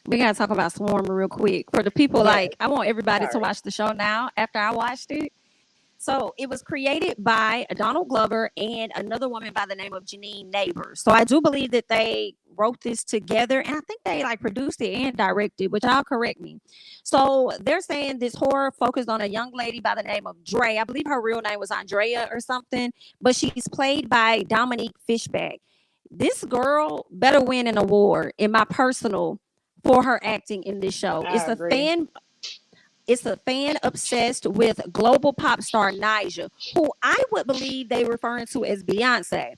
We gotta talk about Swarm real quick. For the people, Yes. like, I want everybody to Sorry. watch the show now after I watched it. So it was created by Donald Glover and another woman by the name of Janine Neighbors. So I do believe that they wrote this together, and I think they like produced it and directed, which I'll correct me. So they're saying this horror focused on a young lady by the name of Dre. I believe her real name was Andrea or something, but she's played by Dominique Fishback. This girl better win an award, in my personal, for her acting in this show. I agree. It's a fan obsessed with global pop star Nyjah, who I would believe they referring to as Beyonce.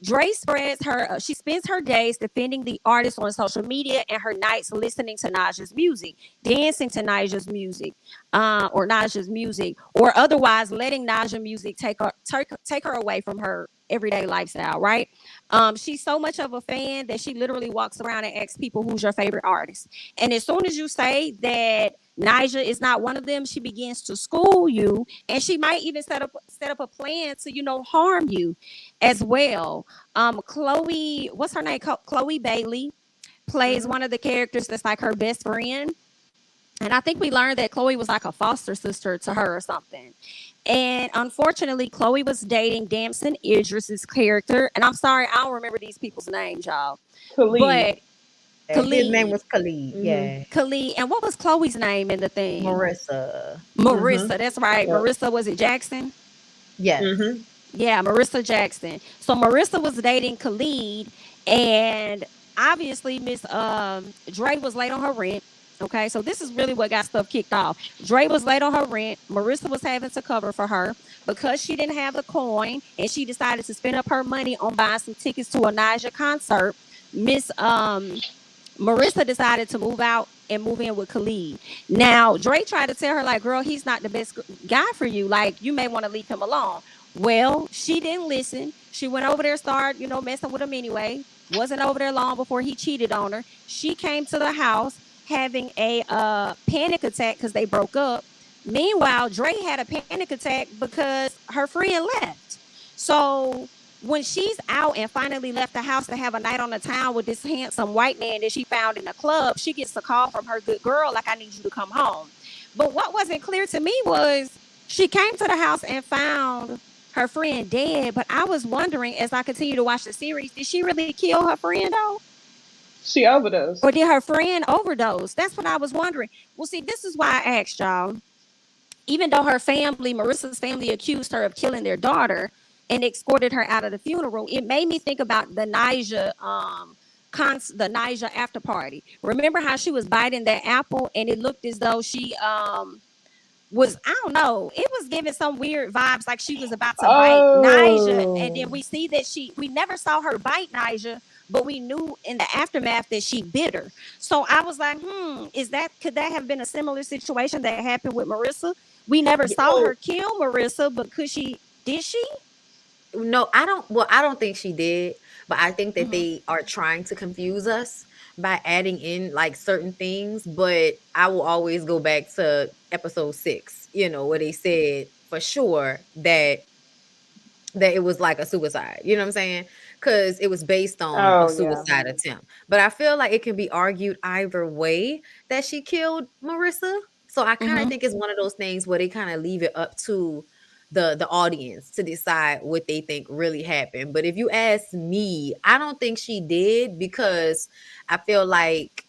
She spends her days defending the artist on social media and her nights listening to Nyjah's music, dancing to Nyjah's music, or otherwise letting Nyjah music take her away from her everyday lifestyle, right? She's so much of a fan that she literally walks around and asks people, who's your favorite artist? And as soon as you say that Nyjah is not one of them, she begins to school you, and she might even set up a plan to, harm you as well. Chloe, what's her name? Chloe Bailey plays Mm-hmm. one of the characters that's like her best friend. And I think we learned that Chloe was like a foster sister to her or something. And unfortunately, Chloe was dating Damson Idris's character. And I'm sorry, I don't remember these people's names, y'all. Khalid. But His name Khalid. was Khalid. Mm-hmm. Yeah. Khalid. And what was Chloe's name in the thing? Marissa. Mm-hmm. Marissa. That's right. Yep. Marissa, was it Jackson? Yes. Mm-hmm. Yeah, Marissa Jackson. So Marissa was dating Khalid, and obviously Miss Dre was late on her rent. Okay, so this is really what got stuff kicked off. Dre was late on her rent. Marissa was having to cover for her because she didn't have the coin, and she decided to spend up her money on buying some tickets to a Nyjah concert. Miss Marissa decided to move out and move in with Khalid. Now, Dre tried to tell her, like, girl, he's not the best guy for you. Like, you may want to leave him alone. Well, she didn't listen. She went over there, started, messing with him anyway. Wasn't over there long before he cheated on her. She came to the house having a panic attack because they broke up. Meanwhile, Dre had a panic attack because her friend left. So when she's out and finally left the house to have a night on the town with this handsome white man that she found in a club, she gets a call from her good girl, like, I need you to come home. But what wasn't clear to me was she came to the house and found her friend dead. But I was wondering, as I continue to watch the series, did she really kill her friend though? She overdosed. Or did her friend overdose? That's what I was wondering. Well, see, this is why I asked y'all. Even though her family, Marissa's family, accused her of killing their daughter and escorted her out of the funeral, it made me think about the Nyjah the Nyjah after party. Remember how she was biting that apple and it looked as though she was, I don't know, it was giving some weird vibes, like she was about to bite Nyjah. And then Oh. we see that we never saw her bite Nyjah, but we knew in the aftermath that she bit her. So I was like, could that have been a similar situation that happened with Marissa? We never saw her Oh, kill Marissa, but did she? no, I don't. Well, I don't think she did, but I think that Hmm. they are trying to confuse us by adding in like certain things. But I will always go back to episode 6, where they said for sure that it was like a suicide. You know what I'm saying? Because it was based on a Oh yeah. suicide attempt. But I feel like it can be argued either way that she killed Marissa. So I kind of Hmm. think it's one of those things where they kind of leave it up to the audience to decide what they think really happened. But if you ask me, I don't think she did, because I feel like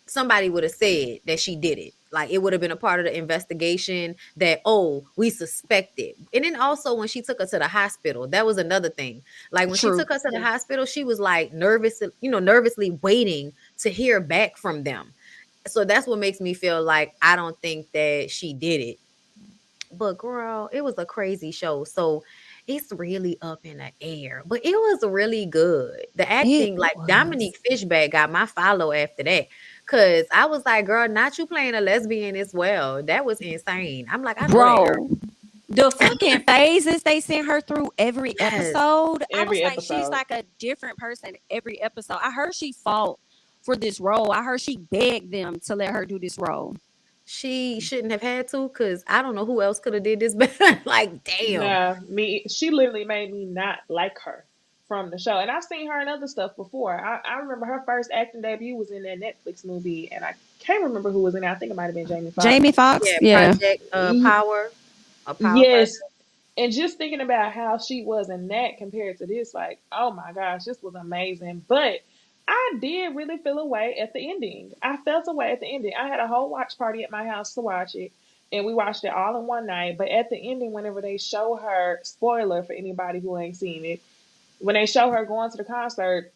somebody would have said that she did it. Like it would have been a part of the investigation that, oh, we suspected. And then also when she took her to the hospital, that was another thing. Like when she True. took her to the hospital, she was like nervously waiting to hear back from them. So that's what makes me feel like I don't think that she did it. But girl, it was a crazy show. So it's really up in the air. But it was really good. The It acting, like was. Dominique Fishback got my follow after that. Cause I was like, girl, not you playing a lesbian as well. That was insane. I'm like, I know that girl. Bro, the fucking phases they sent her through every Yes. episode, I was Every like, she's episode. like a different person every episode. I heard she fought for this role. I heard she begged them to let her do this role. She shouldn't have had to, because I don't know who else could have did this better. Like, damn. Nah, me. She literally made me not like her from the show. And I've seen her in other stuff before. I remember her first acting debut was in that Netflix movie, and I can't remember who was in it. I think it might have been Jamie Foxx. Jamie Foxx, Yeah, yeah. Project Power, a Power Project. Yes. And just thinking about how she was in that compared to this, like, oh my gosh, this was amazing. But I did really feel away at the ending. I felt away at the ending. I had a whole watch party at my house to watch it, and we watched it all in one night. But at the ending, whenever they show her, spoiler for anybody who ain't seen it, when they show her going to the concert,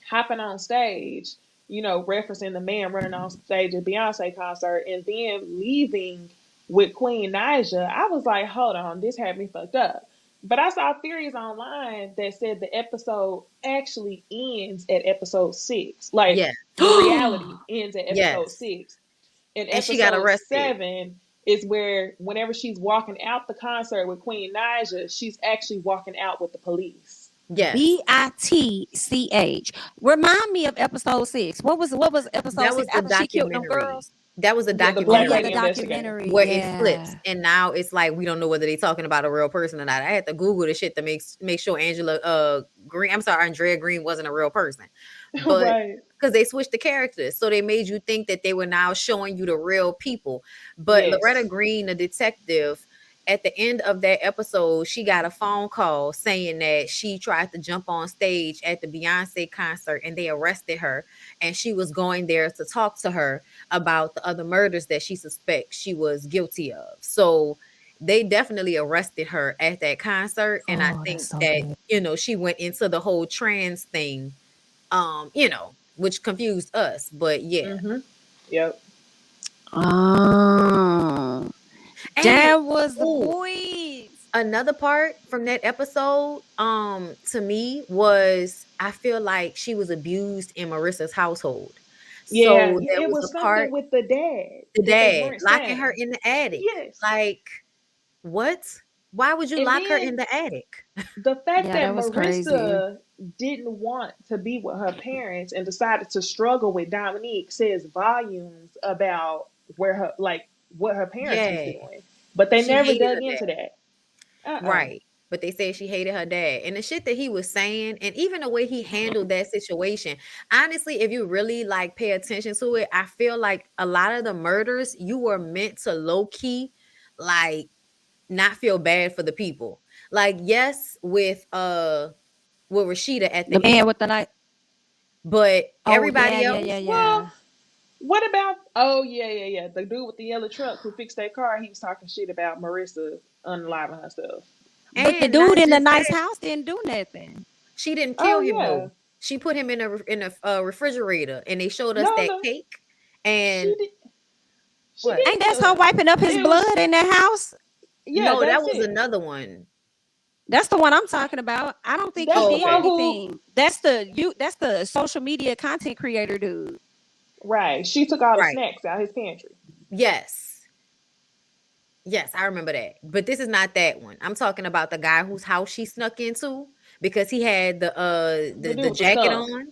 hopping on stage, referencing the man running on stage at Beyonce concert and then leaving with Queen Naija, I was like, hold on, this had me fucked up. But I saw theories online that said the episode actually ends at episode 6. Like, Yeah. in reality, ends at episode Yes. 6. And And she got episode arrested. 7 is where, whenever she's walking out the concert with Queen Naija, she's actually walking out with the police. Yes. BITCH. Remind me of episode 6. What was episode That was 6 the after she killed them documentary. girls? That was a Yeah, the Oh Black yeah, documentary the Lady Investigator. documentary. where yeah. it flips, and now it's like we don't know whether they're talking about a real person or not. I had to Google the shit to make sure Andrea Green wasn't a real person, but Right. because they switched the characters, so they made you think that they were now showing you the real people. But Yes. Loretta Green, the detective, at the end of that episode, she got a phone call saying that she tried to jump on stage at the Beyonce concert and they arrested her, and she was going there to talk to her about the other murders that she suspects she was guilty of. So they definitely arrested her at that concert. And I Oh, think that's so that, good. she went into the whole trans thing, which confused us. But yeah. Mm-hmm. Yep. Oh, And that was the ooh, point. another part from that episode, to me was I feel like she was abused in Marissa's household. Yeah. So there It was was the part, something with the dad the that they dad weren't locking her saying. in the attic. Yes. Like, what? Why would you And lock her in then the attic? the fact Yeah, that that was crazy. Marissa didn't want to be with her parents and decided to struggle with Dominique says volumes about what her parents was Yeah, doing. But they she never hated dug her dad. into that. Uh-uh. Right. But they said she hated her dad. And the shit that he was saying, and even the way he handled that situation, honestly, if you really like pay attention to it, I feel like a lot of the murders you were meant to low key, like, not feel bad for the people. Like, yes, with Rashida at the The man end, with the night. but Oh yeah, everybody yeah, else, yeah, Well, yeah. what about? Oh yeah. The dude with the yellow truck who fixed that car. He was talking shit about Marissa unaliving herself. But the and not dude in the just nice that, house didn't do nothing. she didn't Oh kill him yeah. though. She put him in a refrigerator, and they showed us No, that no. cake. She And did. She what? didn't Ain't kill that's her him. wiping up his It was blood in that house? Yeah. No, that That's was it. another one. That's the one I'm talking about. I don't think he That's the Oh, did okay. one who. anything. That's the social media content creator dude. Right. She took all the Right. snacks out his pantry. Yes. Yes, I remember that. But this is not that one. I'm talking about the guy whose house she snuck into because he had the The dude the with the jacket skunk. on.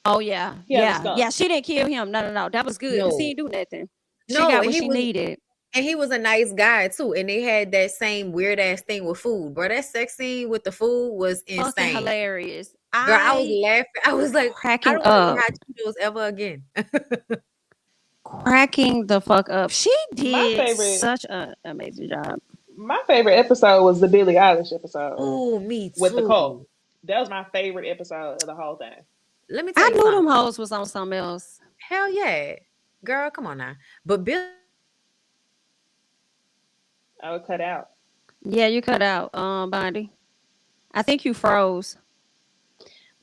Oh yeah, He had the yeah, skunk. yeah. She didn't kill him. No. That was good because he No. didn't do nothing. She No, got and what she needed. he was a nice guy too. And they had that same weird ass thing with food. Bro, that sex scene with the food was Fucking insane. hilarious. Girl, I was I laughing. I was like, I cracking don't want to eat up, hot Cheetos ever again. cracking the fuck up. She My did favorite. such an amazing job. My favorite episode was the Billie Eilish episode Oh, me with the cult. too. That was my favorite episode of the whole thing. Let me tell I you knew something. them hoes was on something else. Hell yeah. Girl, come on now. But Billie I would cut out. Yeah, you cut out, Bondi. I think you froze.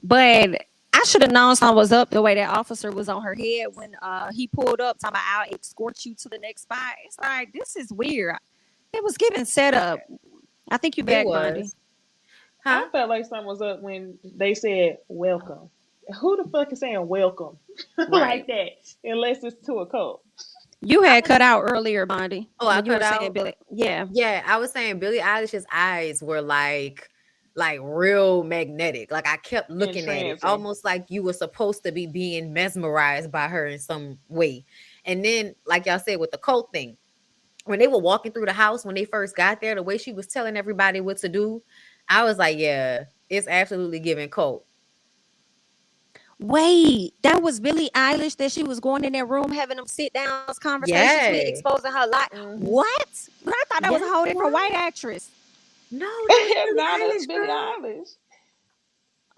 But I should have known something was up the way that officer was on her head when he pulled up talking about I'll escort you to the next spot. It's like this is weird. It was given setup. I think you it back, Bondi. was. I Huh? felt like something was up when they said welcome. Who the fuck is saying welcome Right. like that unless it's to a cult? You had cut out earlier, Bondi, Oh, I when you were cut saying out. Billy. Yeah. Yeah, I was saying Billie Eilish's eyes were like real magnetic. Like I kept looking at it, Entrancing. almost like you were supposed to be being mesmerized by her in some way. And then, like y'all said, with the cult thing, when they were walking through the house when they first got there, the way she was telling everybody what to do, I was like, yeah, It's absolutely giving cult. Wait, that was Billie Eilish that she was going in that room having them sit downs conversations with, Yeah. exposing her life. Mm-hmm. What? But I thought that was Yes, a whole it different white was. actress. No, that was Now that's Billie Eilish, Billie girl. Eilish.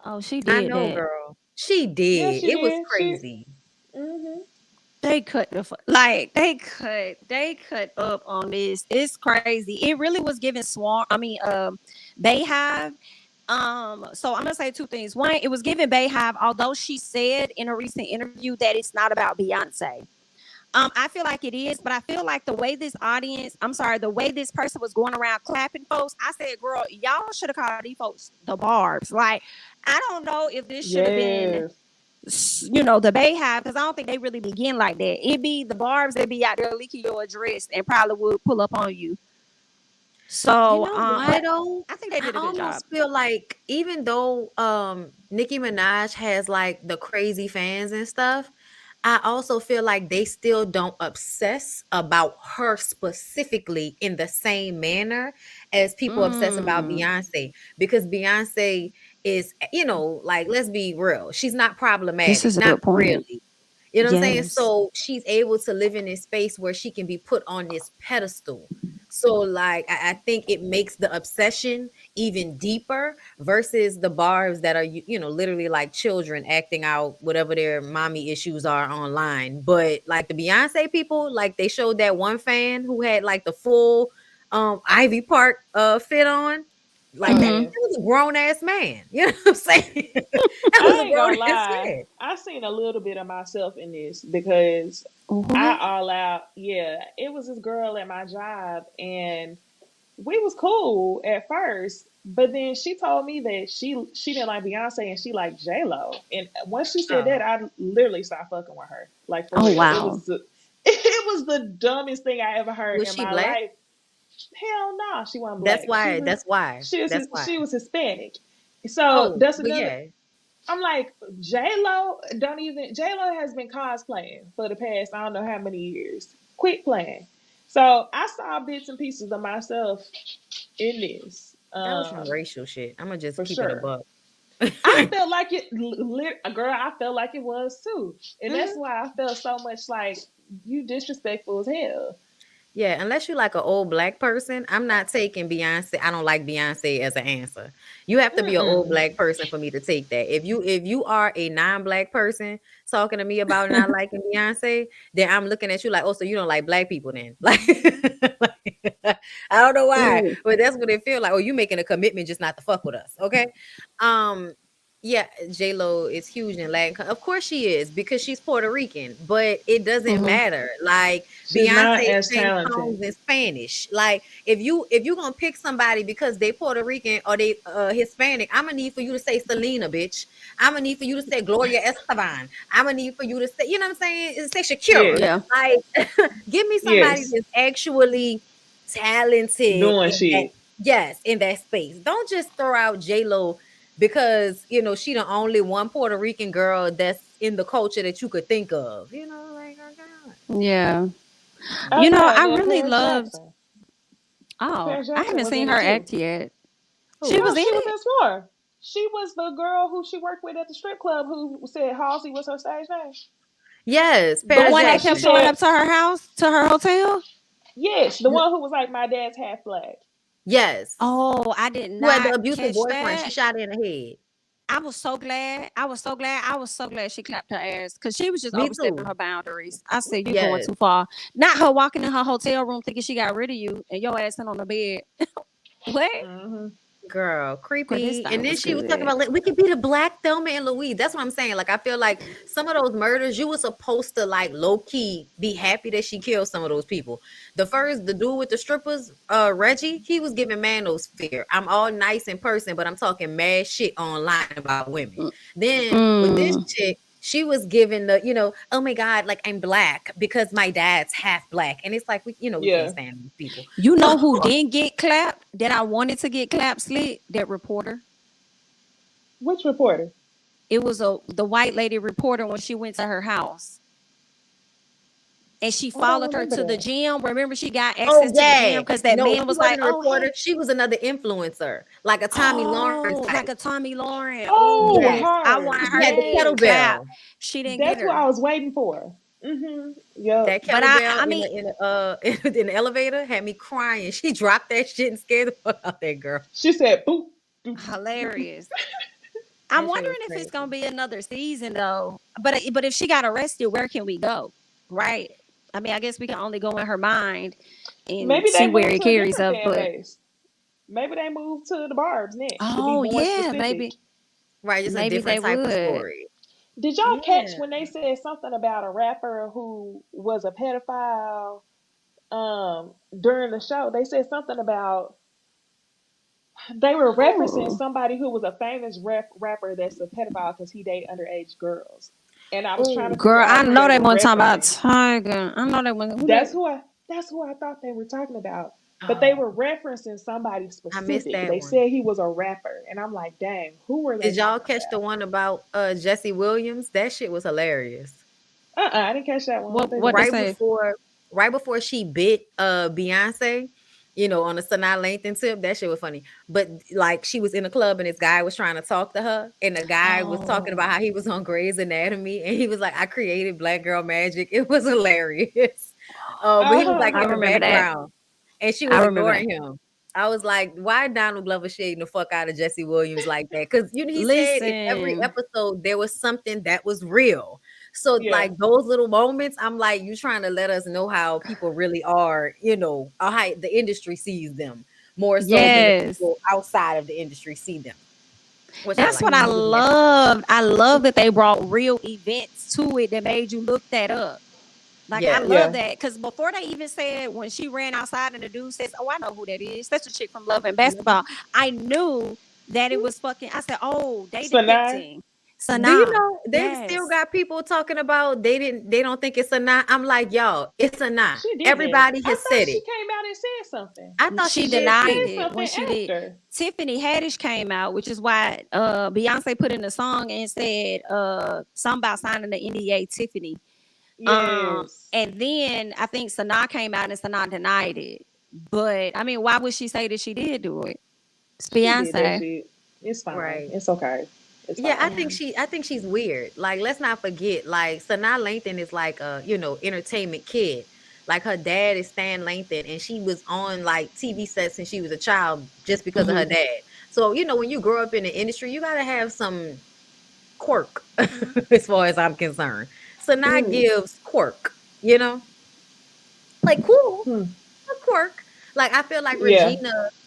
Oh, she I did know, that. girl. She Yeah, did. she It was did. crazy. Mm-hmm. They cut like they cut up on this. It's crazy. It really was giving Swarm. I mean, Bayhive. So I'm gonna say two things. One, it was giving Bayhive, although she said in a recent interview that it's not about Beyonce. I feel like it is, but I feel like the way this person was going around clapping folks, I said, girl, y'all should have called these folks the Barbs. Like, I don't know if this should have been, Yes. the Bayhive, because I don't think they really begin like that. It be the Barbs that be out there leaking your address and probably would pull up on you. You So, know why but though? I think they I did a good job. almost feel like even though Nicki Minaj has like the crazy fans and stuff, I also feel like they still don't obsess about her specifically in the same manner as people obsess about Mm, Beyonce, because Beyonce is, like, let's be real, she's not this problematic, is a not good point. really. You know what I'm saying? Yes. So she's able to live in this space where she can be put on this pedestal. So, like, I think it makes the obsession even deeper versus the barbs that are, literally like children acting out whatever their mommy issues are online. But like the Beyonce people, like they showed that one fan who had like the full Ivy Park fit on. Like Oh that, Mm-hmm. yeah. that was a grown ass man. You know what I'm saying? That was I a ain't grown gonna ass lie. man. I seen a little bit of myself in this because I What? all out. Yeah, it was this girl at my job, and we was cool at first, but then she told me that she didn't like Beyonce and she liked J Lo. And once she said that, Oh, I literally stopped fucking with her. Like for Oh real, wow. it was the dumbest thing I ever heard was in she my black? life. Hell no, she wasn't That's black. why. That's why. That's why. She was Hispanic. So Oh, that's but another. yeah. I'm like, J Lo has been cosplaying for the past I don't know how many years. Quit playing. So I saw bits and pieces of myself in this, That was some racial shit. I'm gonna just for keep it a sure. buck. I felt like girl. I felt like it was too, and that's Mhm. why I felt so much like you disrespectful as hell. Yeah, unless you like an old black person, I'm not taking Beyonce. I don't like Beyonce as an answer. You have to be an old Mm-mm. black person for me to take that. If you are a non-black person talking to me about not liking Beyonce, then I'm looking at you like, oh, so you don't like black people then? Like, I don't know why, Ooh. but that's what it feel like. Oh, you making a commitment just not to fuck with us, okay? Um, yeah, J Lo is huge in Latin. Of course she is because she's Puerto Rican, but it doesn't Mm-hmm. matter. Like She's not Beyonce as sings talented. songs in Spanish. Like if you gonna pick somebody because they Puerto Rican or they Hispanic, I'm gonna need for you to say Selena, bitch. I'm gonna need for you to say Gloria Esteban. I'm gonna need for you to say, you know what I'm saying? Say Shakira. Yes, Yeah. Like give me somebody yes, that's actually talented doing in that. shit. Yes, in that space. Don't just throw out J Lo because she the only one Puerto Rican girl that's in the culture that you could think of. Like, oh God. Yeah. Oh yeah, and I then really Paris loved. Jackson. Oh, Paris I Jackson haven't was seen in her it too. act yet. She Who? No, was in she was it. in Score. She was the girl who she worked with at the strip club who said Halsey was her stage name. Yes, The Paris one Yeah, that she kept Jackson. showing said up to her house, to her hotel. yes. The one who was like, my dad's half black. Yes. Oh, I did Who had the not abusive catch boyfriend. She that. shot her in the head. I was so glad. I was so glad. I was so glad she clapped her ass because she was just Me overstepping too. her boundaries. I said, "You're going Yes. too far." Not her walking in her hotel room thinking she got rid of you and your ass in on the bed. What? Mm-hmm. Girl, Girl, this creepy. And thing then was she was talking good. about like we could be the black Thelma and Louise. That's what I'm saying. Like I feel like some of those murders, you were supposed to like low key be happy that she killed some of those people. The dude with the strippers, Reggie, he was giving Manosphere. I'm all nice in person, but I'm talking mad shit online about women. Then with this Mm. chick, she was giving oh my God, like I'm black because my dad's half black. And it's like we can't Yeah. stand these people. You So know who didn't get clapped? That I wanted to get clapped slit? That reporter. Which reporter? It was the white lady reporter when she went to her house. and she I don't followed her remember to the that. gym. Remember, she got Oh access to the yeah. gym because that No, man she was like, wasn't a "Oh, reporter. hey, She was another influencer, like a Tommy Lawrence oh, like type. a Tommy Lauren." Oh, Oh, Yes. I her. wanted She her had to the get the Yes. clap. kettlebell. She didn't get That's what her. I was waiting for. Yep. That But kettlebell I in mean, in the elevator had me crying. She dropped that shit and scared the fuck out that girl. She said, boop, boop, boop. hilarious. I'm That shit was wondering if it's crazy. gonna be another season though. But if she got arrested, where can we go? Right? I mean, I guess we can only go in her mind and Maybe see they where moved it to a carries different up. fan But base. Maybe they moved to the Barb's next to be oh more yeah, specific. maybe Right, just a they different type of would. story. Did y'all catch Yeah. when they said something about a rapper who was a pedophile during the show? They said something about they were referencing Oh, somebody who was a famous rapper that's a pedophile because he dated underage girls. And I was trying to Oh, figure girl, I out who know they they were one talking about referencing. Tiger. I know they one who That's that. who I thought they were talking about. But they oh, were referencing somebody I missed specific. that They one. said he was a rapper. And I'm like, dang, who were they Did y'all talking catch the about? one about Jesse Williams? That shit was hilarious. I didn't catch that one. What they What they doing? Right say? before right before she bit Beyonce, on the Sanaa Lathan tip, that shit was funny. But like she was in a club and this guy was trying to talk to her, and the guy was talking about Oh, how he was on Grey's Anatomy, and he was like, I created Black Girl Magic. It was hilarious. But he was like I Uh-huh. in the remember that. background and she I was remember that. ignoring him. I was like, why Donald Glover shading the fuck out of Jesse Williams like that? Because he said in every Listen, episode there was something that was real. So Yeah. like those little moments, I'm like, you trying to let us know how people really are, or how the industry sees them more so than the yes. people outside of the industry see them, which I That's like. what I That was nice. loved. I love that they brought real events to it that made you look that up. Like I Yes. love Yeah. that because before they even said when she ran outside and the dude says, "Oh, I know who that is. That's the chick from Love and Basketball." Mhm. I knew that it was fucking. I said, "Oh, they Sanaa. depicting Do you Sanaa." know they still Yes, got people talking about they don't think it's a nah? I'm like, y'all, it's a nah. She didn't. Everybody I has thought said she it. came out and said something. I thought she she She did denied too. said it when something she did. after. Tiffany Haddish came out, which is why Beyonce put in the song and said something about signing the NDA. Tiffany. Yes. And then I think Sanaa came out and Sanaa denied it. But I mean, why would she say that she did do it? It's She did that Beyonce. shit. It's fine. Right. It's okay. It's Yeah, I fine. think Yeah. she's weird. Like, let's not forget, like Sanaa Lathan is like a, entertainment kid. Like her dad is Stan Lathan, and she was on like TV sets since she was a child just because of her Hmm. dad. So, when you grow up in the industry, you gotta have some quirk, as far as I'm concerned. Sanaa Mm. gives quirk, you know? Like cool, Hmm. a quirk. Like I feel like Yeah.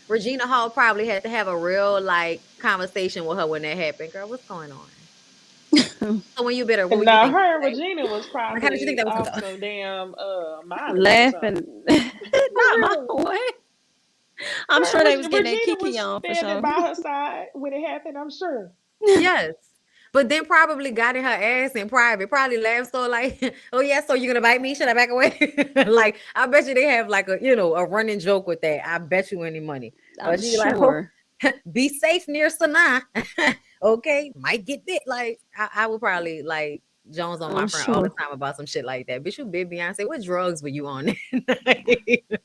Regina Hall probably had to have a real like conversation with her when that happened. Girl, what's going on? So when you bitter, what And would you now think? her and Regina was Like, how did you think probably that was off gonna go? some damn Miley or something. Laughing. For Not my real. what? I'm Her sure they was getting that Regina Kiki was on for standing sure. by her side when it happened, I'm sure. Yes. But then probably got in her ass in private. Probably laughed so like, oh yeah, so you're gonna bite me? Should I back away? Like I bet you they have like a running joke with that. I bet you any money. I'm She like, oh, sure. be safe near Sanaa. Okay, might get bit. Like I would probably like Jones on my I'm friend all the sure. time about some shit like that. Bitch, you bit Beyonce. What drugs were you on?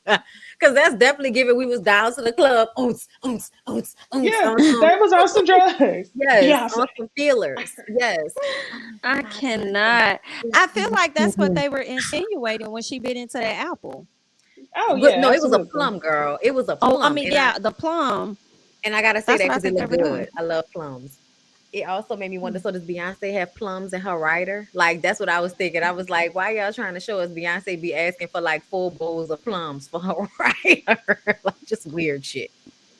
Because that's definitely given we was down to the club. Ounce, ounce, ounce, ounce, Yeah, on some they was on some drugs. yes, Beyonce. on some feelers. Yes. Oh my I God, Beyonce. cannot. I feel Beyonce. like that's what they were insinuating when she bit into that apple. Oh But yeah, no, it was a absolutely. plum, girl. It was a Oh, I plum, mean, yeah, the plum. and I gotta say That's that what I because it think they looked were good. doing. I love plums. It also made me wonder. Hmm. So does Beyonce have plums in her rider? Like that's what I was thinking. I was like, why y'all trying to show us Beyonce be asking for like full bowls of plums for her rider? Like just weird shit.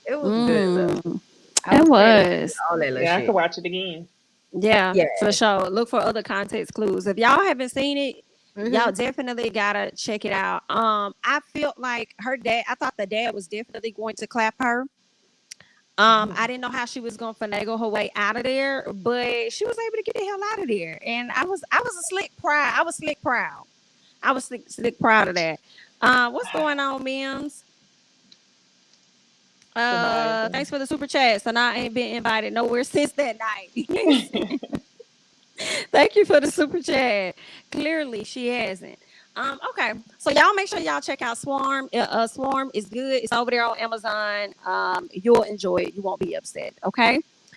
It was good though. Mm, I it was paying attention to was. all that little Yeah, I could shit. watch it again. Yeah, for Yes. sure. Look for other context clues. If y'all haven't seen it, y'all Hmm. definitely gotta check it out. I felt like her dad. I thought the dad was definitely going to clap her. I didn't know how she was gonna finagle her way out of there, but she was able to get the hell out of there. And I was a slick proud. I was slick proud. I was slick proud of that. What's going on, Mims? Surviving. Thanks for the super chat. So now I ain't been invited nowhere since that night. Thank you for the super chat. Clearly, she hasn't. Okay. So y'all make sure y'all check out Swarm. Swarm is good. It's over there on Amazon. You'll enjoy it. You won't be upset. Okay.